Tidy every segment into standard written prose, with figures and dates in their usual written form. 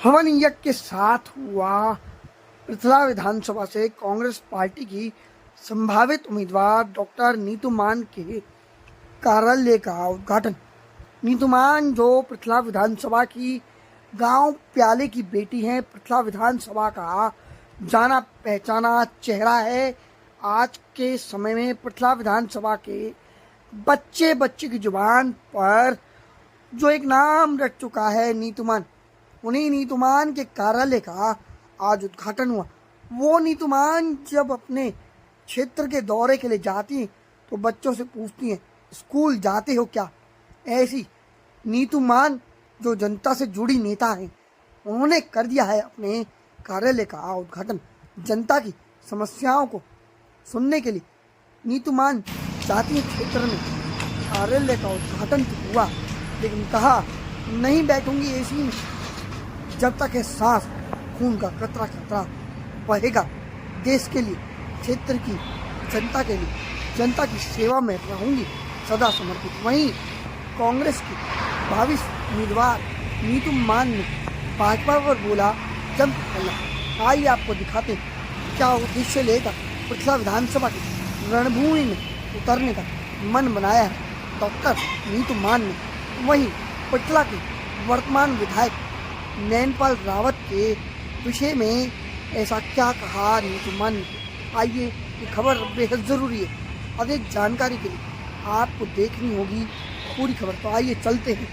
हवन यज्ञ के साथ हुआ पृथला विधानसभा से कांग्रेस पार्टी की संभावित उम्मीदवार डॉक्टर नीतू मान के कार्यालय का उद्घाटन। नीतू मान जो पृथला विधानसभा की गांव प्याले की बेटी हैं, पृथला विधानसभा का जाना पहचाना चेहरा है। आज के समय में पृथला विधानसभा के बच्चे बच्चे की जुबान पर जो एक नाम रख चुका है नीतू मान, उन्हीं नीतू मान के कार्यालय का आज उद्घाटन हुआ। वो नीतू मान जब अपने क्षेत्र के दौरे के लिए जाती हैं तो बच्चों से पूछती हैं, स्कूल जाते हो क्या? ऐसी नीतू मान जो जनता से जुड़ी नेता हैं, उन्होंने कर दिया है अपने कार्यालय का उद्घाटन। जनता की समस्याओं को सुनने के लिए नीतू मान जाती हैं क्षेत्र में। कार्यालय का उद्घाटन तो हुआ, लेकिन कहा नहीं बैठूंगी एसी में जब तक है सांस, खून का कतरा कतरा बहेगा। देश के लिए, क्षेत्र की जनता के लिए, जनता की सेवा में रहूंगी सदा समर्पित। वहीं कांग्रेस की भावी उम्मीदवार नीतू मान ने भाजपा पर बोला जम हल्ला। आइए आपको दिखाते क्या उद्देश्य लेकर पृथला विधानसभा की रणभूमि में उतरने का मन बनाया है डॉक्टर नीतू मान ने। वहीं पृथला के वर्तमान विधायक नैनपाल रावत के विषय में ऐसा क्या कहा नीतू मान ने? आइए, ये खबर बेहद ज़रूरी है। अधिक जानकारी के लिए आपको देखनी होगी पूरी खबर। तो आइए चलते हैं,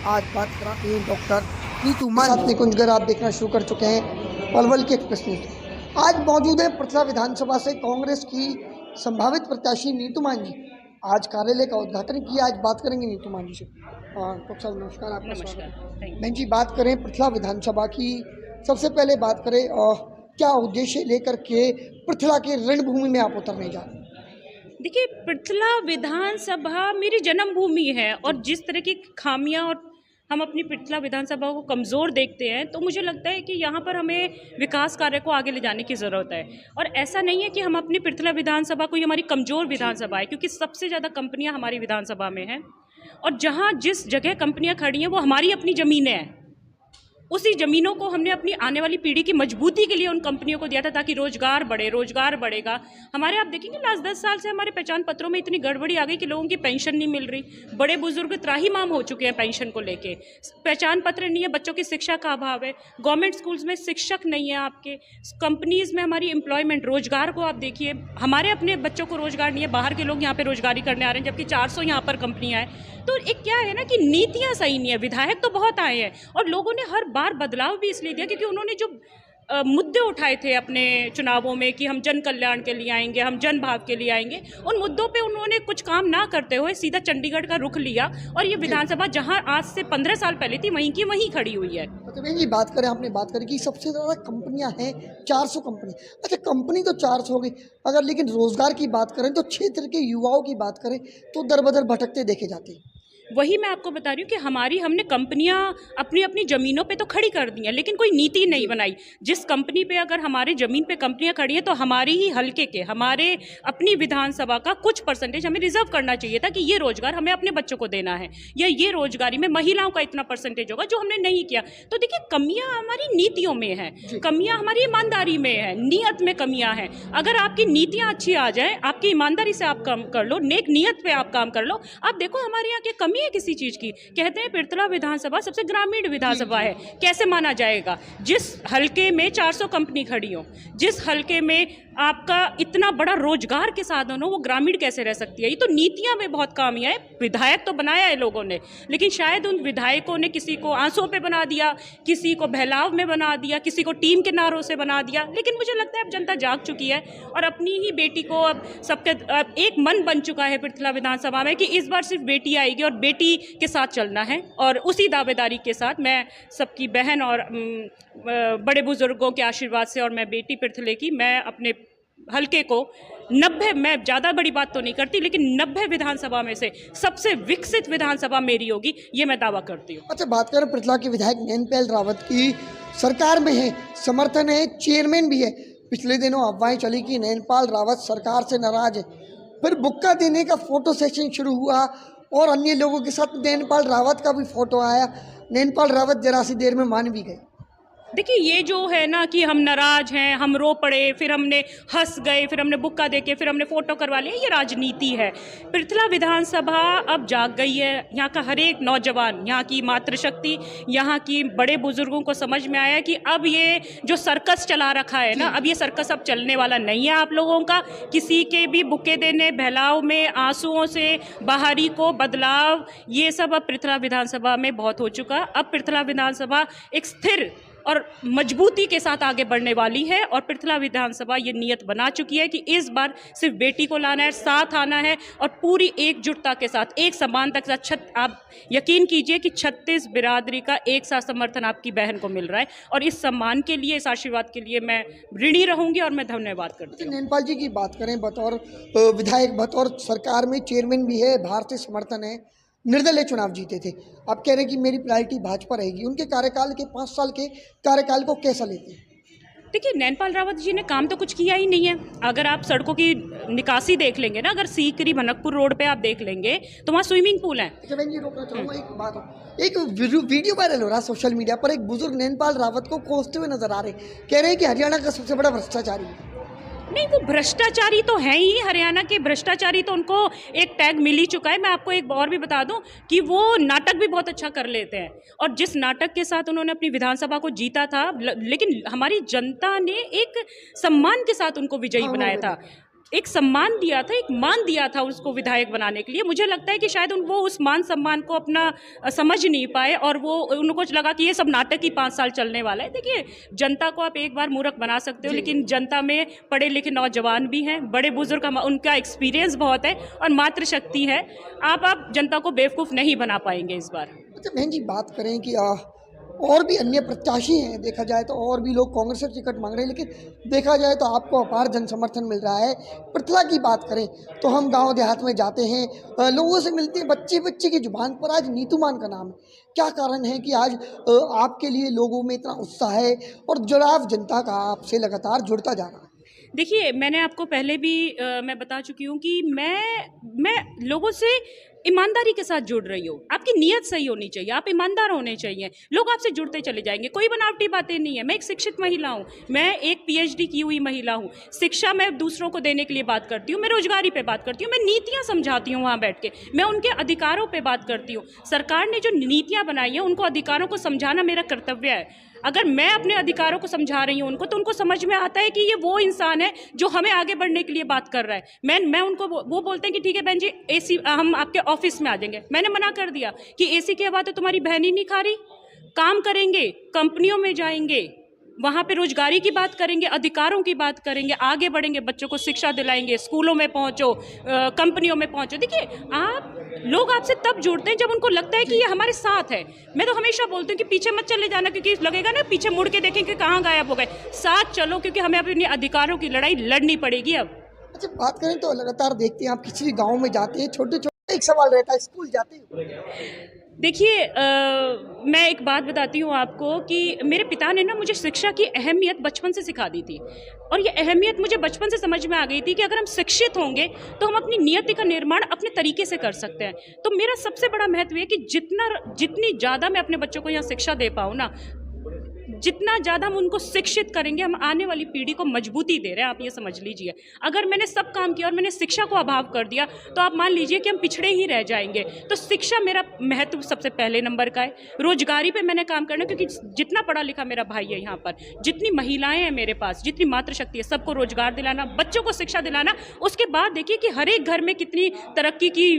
आज बात कराते हैं डॉक्टर नीतू मान। अपने कुंजगर आप देखना शुरू कर चुके हैं पलवल के एक्सप्रेस न्यूज़। आज मौजूद है पृथला विधानसभा से कांग्रेस की संभावित प्रत्याशी नीतू मान जी। आज कार्यालय का उद्घाटन किया। आज बात करेंगे नीतू मान जी से। डॉक्टर साहब नमस्कार, आपका स्वागत है। बहन जी, बात करें पृथला विधानसभा की, सबसे पहले बात करें क्या उद्देश्य लेकर के पृथला के रणभूमि में आप उतरने जा रहे हैं? देखिए, पृथला विधानसभा मेरी जन्मभूमि है और जिस तरह की खामियां और हम अपनी पृथला विधानसभा को कमज़ोर देखते हैं, तो मुझे लगता है कि यहाँ पर हमें विकास कार्य को आगे ले जाने की ज़रूरत है। और ऐसा नहीं है कि हम अपनी पृथला विधानसभा को, ये हमारी कमज़ोर विधानसभा है, क्योंकि सबसे ज़्यादा कंपनियाँ हमारी विधानसभा में हैं और जहाँ जिस जगह कंपनियाँ खड़ी हैं वो हमारी अपनी ज़मीनें हैं। उसी ज़मीनों को हमने अपनी आने वाली पीढ़ी की मजबूती के लिए उन कंपनियों को दिया था ताकि रोजगार बढ़े। रोजगार बढ़ेगा। हमारे, आप देखेंगे लास्ट 10 साल से हमारे पहचान पत्रों में इतनी गड़बड़ी आ गई कि लोगों की पेंशन नहीं मिल रही। बड़े बुजुर्ग त्राहिमाम हो चुके हैं पेंशन को लेके। पहचान पत्र नहीं है, बच्चों की शिक्षा का अभाव है, गवर्नमेंट स्कूल्स में शिक्षक नहीं है, आपके कंपनीज में हमारी एम्प्लॉयमेंट, रोजगार को आप देखिए, हमारे अपने बच्चों को रोजगार नहीं है, बाहर के लोग यहाँ पे रोजगारी करने आ रहे हैं, जबकि 400 यहाँ पर कंपनियाँ हैं। तो एक क्या है ना कि नीतियाँ सही नहीं है। विधायक तो बहुत आए हैं और लोगों ने हर बार बदलाव भी इसलिए दिया क्योंकि उन्होंने जो मुद्दे उठाए थे अपने चुनावों में कि हम जन कल्याण के लिए आएंगे, हम जन भाव के लिए आएंगे, उन मुद्दों पे उन्होंने कुछ काम ना करते हुए सीधा चंडीगढ़ का रुख लिया और ये विधानसभा जहां आज से 15 साल पहले थी वहीं की वहीं खड़ी हुई है। तो बहन जी, बात करें, आपने बात करी कि सबसे ज़्यादा कंपनियां हैं 400 कंपनी। अच्छा, कंपनी तो 400 हो गई, अगर लेकिन रोजगार की बात करें तो क्षेत्र के युवाओं की बात करें तो दर बदर भटकते देखे जाते हैं। वही मैं आपको बता रही हूँ कि हमने कंपनियां अपनी अपनी ज़मीनों पे तो खड़ी कर दी हैं, लेकिन कोई नीति नहीं बनाई। जिस कंपनी पे, अगर हमारी ज़मीन पे कंपनियां खड़ी हैं तो हमारी ही हल्के के, हमारे अपनी विधानसभा का कुछ परसेंटेज हमें रिजर्व करना चाहिए था कि ये रोजगार हमें अपने बच्चों को देना है, या ये रोजगारी में महिलाओं का इतना परसेंटेज होगा, जो हमने नहीं किया। तो देखिए, कमियाँ हमारी नीतियों में हैं, कमियाँ हमारी ईमानदारी में है, नीयत में कमियाँ हैं। अगर आपकी नीतियाँ अच्छी आ जाए, आपकी ईमानदारी से आप काम कर लो, नेक नीयत पे आप काम कर लो। आप देखो हमारे यहाँ की कमी है किसी चीज की, कहते हैं पृथला विधानसभा सबसे ग्रामीण विधानसभा है। कैसे माना जाएगा? जिस हलके में 400 कंपनी खड़ी हो, जिस हलके में आपका इतना बड़ा रोजगार के साधन हो, वो ग्रामीण कैसे रह सकती है? ये तो नीतियां में बहुत खामियां है। विधायक तो बनाया है लोगों ने, लेकिन शायद उन विधायकों ने किसी को आंसुओं पे बना दिया, किसी को बहलाव में बना दिया, किसी को टीम के नारों से बना दिया। लेकिन मुझे लगता है अब जनता जाग चुकी है और अपनी ही बेटी को, अब सबके एक मन बन चुका है पृथला विधानसभा में कि इस बार सिर्फ बेटी आएगी और बेटी के साथ चलना है। और उसी दावेदारी के साथ मैं सबकी बहन और बड़े बुजुर्गों के आशीर्वाद से, और मैं बेटी पृथले की, मैं अपने हल्के को 90, मैं ज़्यादा बड़ी बात तो नहीं करती, लेकिन 90 विधानसभा में से सबसे विकसित विधानसभा मेरी होगी, ये मैं दावा करती हूँ। अच्छा, बात करें पृथला के विधायक नैनपाल रावत की, सरकार में है, समर्थन है, चेयरमैन भी है। पिछले दिनों अफवाहें चली कि नैनपाल रावत सरकार से नाराज है, फिर बुक्का देने का फोटो सेशन शुरू हुआ और अन्य लोगों के साथ नैनपाल रावत का भी फोटो आया। नैनपाल रावत जरा सी देर में मान भी गए। देखिए ये जो है ना कि हम नाराज हैं, हम रो पड़े, फिर हमने हंस गए, फिर हमने बुक्का देके, फिर हमने फोटो करवा लिया, ये राजनीति है। पृथला विधानसभा अब जाग गई है। यहाँ का हर एक नौजवान, यहाँ की मातृशक्ति, यहाँ की बड़े बुजुर्गों को समझ में आया कि अब ये जो सर्कस चला रखा है ना, अब ये सर्कस अब चलने वाला नहीं है आप लोगों का। किसी के भी बुक्के देने, बहलाव में, आंसुओं से बाहरी को बदलाव, ये सब अब पृथला विधानसभा में बहुत हो चुका। अब पृथला विधानसभा एक स्थिर और मजबूती के साथ आगे बढ़ने वाली है और पृथला विधानसभा ये नियत बना चुकी है कि इस बार सिर्फ बेटी को लाना है, साथ आना है और पूरी एकजुटता के साथ, एक समानता के साथ। आप यकीन कीजिए कि 36 बिरादरी का एक साथ समर्थन आपकी बहन को मिल रहा है और इस सम्मान के लिए, इस आशीर्वाद के लिए मैं ऋणी रहूंगी और मैं धन्यवाद करती हूँ। नैनपाल जी की बात करें, बतौर विधायक, बतौर सरकार में चेयरमैन भी है, भारतीय समर्थन है, निर्दलीय चुनाव जीते थे। आप कह रहे हैं कि मेरी प्रायोरिटी भाजपा रहेगी। उनके कार्यकाल के 5 साल के कार्यकाल को कैसा लेते हैं? देखिए नैनपाल रावत जी ने काम तो कुछ किया ही नहीं है। अगर आप सड़कों की निकासी देख लेंगे ना, अगर सीकरी भनकपुर रोड पे आप देख लेंगे तो वहाँ स्विमिंग पूल है। मैं ये रोकना चाहूँगा, एक बात हो, एक वीडियो वायरल हो रहा है सोशल मीडिया पर, एक बुजुर्ग नैनपाल रावत को कोसते हुए नजर आ रहे, कह रहे हैं कि हरियाणा का सबसे बड़ा भ्रष्टाचारी है। नहीं, वो भ्रष्टाचारी तो हैं ही, हरियाणा के भ्रष्टाचारी तो उनको एक टैग मिल ही चुका है। मैं आपको एक और भी बता दूं कि वो नाटक भी बहुत अच्छा कर लेते हैं और जिस नाटक के साथ उन्होंने अपनी विधानसभा को जीता था, लेकिन हमारी जनता ने एक सम्मान के साथ उनको विजयी बनाया था, एक सम्मान दिया था, एक मान दिया था उसको विधायक बनाने के लिए। मुझे लगता है कि शायद वो उस मान सम्मान को अपना समझ नहीं पाए और वो उनको लगा कि ये सब नाटक ही 5 साल चलने वाला है। देखिए जनता को आप एक बार मूर्ख बना सकते हो, लेकिन जनता में पढ़े लिखे नौजवान भी हैं, बड़े बुजुर्ग, उनका एक्सपीरियंस बहुत है और मातृशक्ति है। आप जनता को बेवकूफ़ नहीं बना पाएंगे इस बार। अच्छा बहन जी, बात करें कि और भी अन्य प्रत्याशी हैं, देखा जाए तो और भी लोग कांग्रेस से टिकट मांग रहे हैं, लेकिन देखा जाए तो आपको अपार जन समर्थन मिल रहा है। पृथला की बात करें तो हम गांव देहात में जाते हैं, लोगों से मिलते हैं, बच्चे की जुबान पर आज नीतू मान का नाम है। क्या कारण है कि आज आपके लिए लोगों में इतना उत्साह है और जुड़ाव जनता का आपसे लगातार जुड़ता जा रहा है? देखिए मैंने आपको पहले भी मैं बता चुकी हूँ कि मैं लोगों से ईमानदारी के साथ जुड़ रही हूँ। आपकी नीयत सही होनी चाहिए, आप ईमानदार होने चाहिए, लोग आपसे जुड़ते चले जाएंगे। कोई बनावटी बातें नहीं है। मैं एक शिक्षित महिला हूँ, मैं एक PhD की हुई महिला हूँ। शिक्षा मैं दूसरों को देने के लिए बात करती हूँ, मैं रोजगारी पे बात करती हूँ, मैं नीतियाँ समझाती हूँ वहाँ बैठ के, मैं उनके अधिकारों पे बात करती हूँ। सरकार ने जो नीतियाँ बनाई हैं उनको अधिकारों को समझाना मेरा कर्तव्य है। अगर मैं अपने अधिकारों को समझा रही हूँ उनको, तो उनको समझ में आता है कि ये वो इंसान है जो हमें आगे बढ़ने के लिए बात कर रहा है। मैं उनको वो बोलते हैं कि ठीक है बहन जी, AC हम आपके ऑफिस में आ जाएंगे। मैंने मना कर दिया कि AC की हवा तो तुम्हारी बहन ही नहीं खा रही। काम करेंगे, कंपनियों में जाएंगे, वहाँ पे रोजगारी की बात करेंगे, अधिकारों की बात करेंगे, आगे बढ़ेंगे, बच्चों को शिक्षा दिलाएंगे, स्कूलों में पहुँचो, कंपनियों में पहुँचो। देखिए लोग आपसे तब जुड़ते हैं जब उनको लगता है कि ये हमारे साथ है। मैं तो हमेशा बोलती हूँ कि पीछे मत चले जाना, क्योंकि लगेगा ना पीछे मुड़ के देखेंगे कहाँ गायब हो गए। साथ चलो, क्योंकि हमें अपने अधिकारों की लड़ाई लड़नी पड़ेगी अब। अच्छा बात करें तो लगातार देखते हैं आप किसी भी गाँव में जाते हैं, छोटे छोटे एक सवाल रहता है, स्कूल जाते हैं? देखिए मैं एक बात बताती हूँ आपको कि मेरे पिता ने ना मुझे शिक्षा की अहमियत बचपन से सिखा दी थी और ये अहमियत मुझे बचपन से समझ में आ गई थी कि अगर हम शिक्षित होंगे तो हम अपनी नियति का निर्माण अपने तरीके से कर सकते हैं। तो मेरा सबसे बड़ा महत्व है कि जितनी ज़्यादा मैं अपने बच्चों को यहाँ शिक्षा दे पाऊँ ना, जितना ज़्यादा हम उनको शिक्षित करेंगे, हम आने वाली पीढ़ी को मजबूती दे रहे हैं। आप ये समझ लीजिए, अगर मैंने सब काम किया और मैंने शिक्षा को अभाव कर दिया तो आप मान लीजिए कि हम पिछड़े ही रह जाएंगे। तो शिक्षा मेरा महत्व सबसे पहले नंबर का है। रोजगारी पे मैंने काम करना, क्योंकि जितना पढ़ा लिखा मेरा भाई है यहाँ पर, जितनी महिलाएं हैं मेरे पास, जितनी मातृशक्ति है, सबको रोजगार दिलाना, बच्चों को शिक्षा दिलाना। उसके बाद देखिए कि हर एक घर में कितनी तरक्की की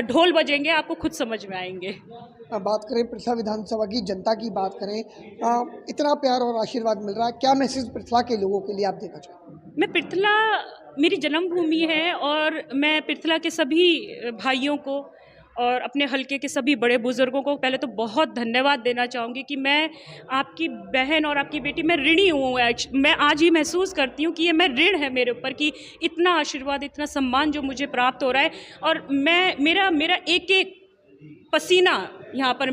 ढोल बजेंगे, आपको खुद समझ में आएंगे। बात करें पृथला विधानसभा की जनता की बात करें, इतना प्यार और आशीर्वाद मिल रहा है, क्या मैसेज पृथला के लोगों के लिए आप देना चाहेंगे? मैं पृथला मेरी जन्मभूमि है और मैं पृथला के सभी भाइयों को और अपने हलके के सभी बड़े बुजुर्गों को पहले तो बहुत धन्यवाद देना चाहूँगी कि मैं आपकी बहन और आपकी बेटी, मैं ऋणी हूँ। मैं आज ही महसूस करती हूँ कि ये मैं ऋण है मेरे ऊपर कि इतना आशीर्वाद, इतना सम्मान जो मुझे प्राप्त हो रहा है। और मेरा एक एक पसीना यहाँ पर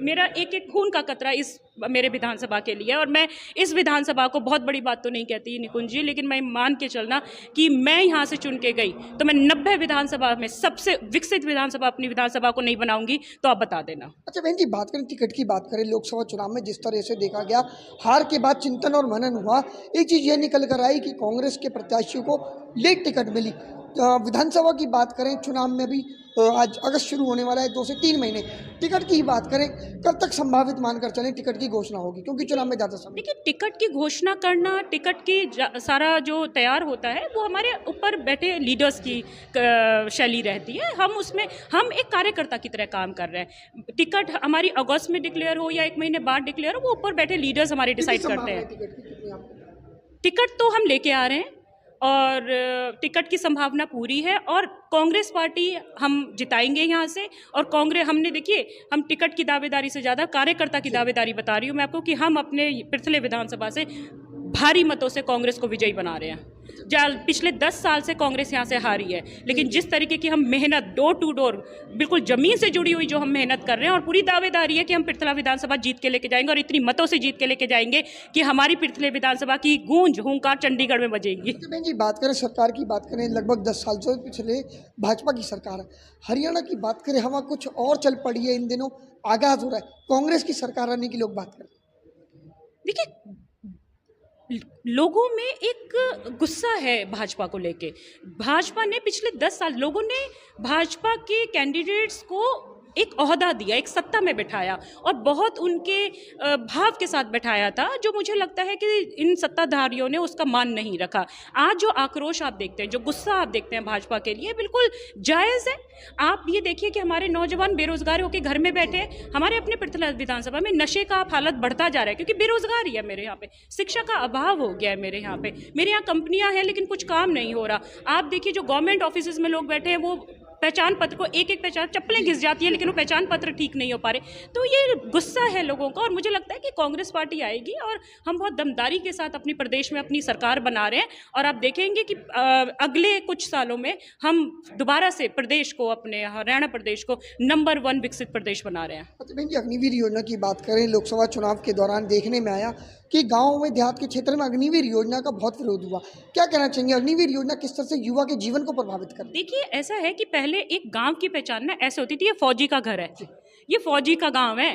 मेरा एक एक खून का कतरा इस मेरे विधानसभा के लिए, और मैं इस विधानसभा को बहुत बड़ी बात तो नहीं कहती निकुंज जी, लेकिन मैं मान के चलना कि मैं यहाँ से चुन के गई तो मैं 90 विधानसभा में सबसे विकसित विधानसभा अपनी विधानसभा को नहीं बनाऊंगी, तो आप बता देना। अच्छा बहन जी, बात करें टिकट की, बात करें लोकसभा चुनाव में जिस तरह से देखा गया, हार के बाद चिंतन और मनन हुआ, एक चीज़ ये निकल कर आई कि कांग्रेस के प्रत्याशियों को लेट टिकट मिली। विधानसभा की बात करें, चुनाव में भी आज अगस्त शुरू होने वाला है, 2 से 3 महीने। टिकट की ही बात करें, कब तक संभावित मानकर चलें टिकट की घोषणा होगी, क्योंकि चुनाव में ज़्यादा समय। देखिए, टिकट की घोषणा करना, टिकट की सारा जो तैयार होता है वो हमारे ऊपर बैठे लीडर्स की शैली रहती है। हम एक कार्यकर्ता की तरह काम कर रहे हैं। टिकट हमारी अगस्त में डिक्लेयर हो या 1 महीने बाद डिक्लेयर हो, वो ऊपर बैठे लीडर्स हमारे डिसाइड करते हैं। टिकट तो हम लेके आ रहे हैं और टिकट की संभावना पूरी है, और कांग्रेस पार्टी हम जिताएंगे यहाँ से। और कांग्रेस, हमने देखिए, हम टिकट की दावेदारी से ज़्यादा कार्यकर्ता की दावेदारी बता रही हूँ मैं आपको कि हम अपने पिछले विधानसभा से भारी मतों से कांग्रेस को विजयी बना रहे हैं। पिछले 10 साल से कांग्रेस यहाँ से हारी है, लेकिन जिस तरीके की हम मेहनत, डोर टू डोर, बिल्कुल ज़मीन से जुड़ी हुई जो हम मेहनत कर रहे हैं, और पूरी दावेदारी है कि हम पिरथला विधानसभा जीत के लेके जाएंगे, और इतनी मतों से जीत के लेके जाएंगे कि हमारी पिरथले विधानसभा की गूंज हुंकार चंडीगढ़ में बजेगी। बहन जी, बात करें सरकार की, बात करें लगभग 10 साल से पिछले भाजपा की सरकार है। हरियाणा की बात करें, हवा कुछ और चल पड़ी है, इन दिनों आगाज हो रहा है कांग्रेस की सरकार आने की, लोग बात करें। देखिए, लोगों में एक गुस्सा है भाजपा को लेके। भाजपा ने पिछले 10 साल, लोगों ने भाजपा के कैंडिडेट्स को एक ओहदा दिया, एक सत्ता में बिठाया, और बहुत उनके भाव के साथ बिठाया था, जो मुझे लगता है कि इन सत्ताधारियों ने उसका मान नहीं रखा। आज जो आक्रोश आप देखते हैं, जो गुस्सा आप देखते हैं भाजपा के लिए, बिल्कुल जायज़ है। आप ये देखिए कि हमारे नौजवान बेरोजगार होकर घर में बैठे हैं। हमारे अपने पिरथला विधानसभा में नशे का हालत बढ़ता जा रहा है, क्योंकि बेरोजगारी है मेरे यहाँ पे, शिक्षा का अभाव हो गया है मेरे यहाँ पे। मेरे यहाँ कंपनियाँ हैं लेकिन कुछ काम नहीं हो रहा। आप देखिए, जो गवर्नमेंट ऑफिस में लोग बैठे हैं, वो पहचान पत्र को एक पहचान, चप्पलें घिस जाती है लेकिन वो पहचान पत्र ठीक नहीं हो पा रहे। तो ये गुस्सा है लोगों का, और मुझे लगता है कि कांग्रेस पार्टी आएगी और हम बहुत दमदारी के साथ अपनी प्रदेश में अपनी सरकार बना रहे हैं, और आप देखेंगे कि अगले कुछ सालों में हम दोबारा से प्रदेश को, अपने हरियाणा प्रदेश को नंबर 1 विकसित प्रदेश बना रहे हैं। बहन जी, अग्निवीर योजना की बात करें, लोकसभा चुनाव के दौरान देखने में आया कि गाँव में, देहात के क्षेत्र में अग्निवीर योजना का बहुत विरोध हुआ। क्या कहना चाहिए, अग्निवीर योजना किस तरह से युवा के जीवन को प्रभावित कर? देखिए, ऐसा है कि पहले एक गांव की पहचान ना ऐसे होती थी, ये फौजी का घर है, ये फौजी का गांव है,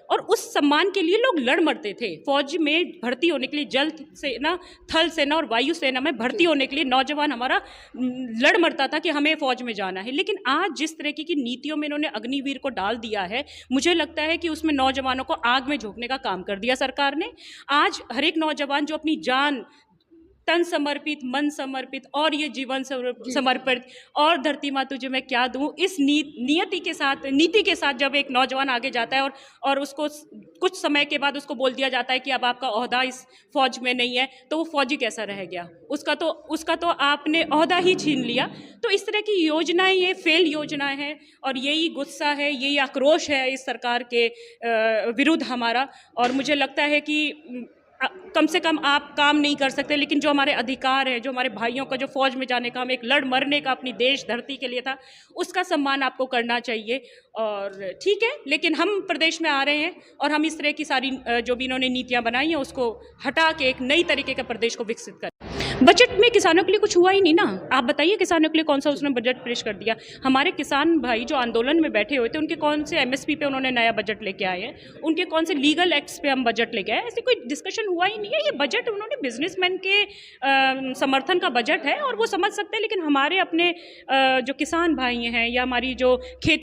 और उस सम्मान के लिए लोग लड़ मरते थे। फौज में भर्ती होने के लिए, जल सेना, थल सेना और वायु सेना में भर्ती होने के लिए नौजवान हमारा लड़ मरता था कि हमें फौज में जाना है। लेकिन आज जिस तरीके की नीतियों में इन्होंने अग्निवीर को डाल दिया है, मुझे लगता है कि उसमें नौजवानों को आग में झोंकने का काम कर दिया सरकार ने। आज हर एक नौजवान जो अपनी जान, तन समर्पित, मन समर्पित और ये जीवन समर्पित, और धरती माँ तुझे मैं क्या दूँ, इस नीति के साथ जब एक नौजवान आगे जाता है और उसको कुछ समय के बाद उसको बोल दिया जाता है कि अब आपका ओहदा इस फौज में नहीं है, तो वो फौजी कैसा रह गया? उसका तो आपने ओहदा ही छीन लिया। तो इस तरह की योजनाएं, ये फेल योजनाएं हैं, और यही गुस्सा है, यही आक्रोश है इस सरकार के विरुद्ध हमारा। और मुझे लगता है कि कम से कम आप काम नहीं कर सकते, लेकिन जो हमारे अधिकार है, जो हमारे भाइयों का जो फौज में जाने का, हम एक लड़ मरने का अपनी देश धरती के लिए था, उसका सम्मान आपको करना चाहिए। और ठीक है, लेकिन हम प्रदेश में आ रहे हैं और हम इस तरह की सारी जो भी इन्होंने नीतियां बनाई हैं उसको हटा के एक नई तरीके का प्रदेश को विकसित करें। बजट में किसानों के लिए कुछ हुआ ही नहीं ना। आप बताइए, किसानों के लिए कौन सा उसने बजट पेश कर दिया? हमारे किसान भाई जो आंदोलन में बैठे हुए थे, उनके कौन से एमएसपी पे उन्होंने नया बजट लेके आए हैं? उनके कौन से लीगल एक्ट्स पे हम बजट लेके आए? ऐसे कोई डिस्कशन हुआ ही नहीं है। ये बजट उन्होंने बिजनेसमैन के समर्थन का बजट है, और वो समझ सकते हैं, लेकिन हमारे अपने जो किसान भाई हैं या हमारी जो खेती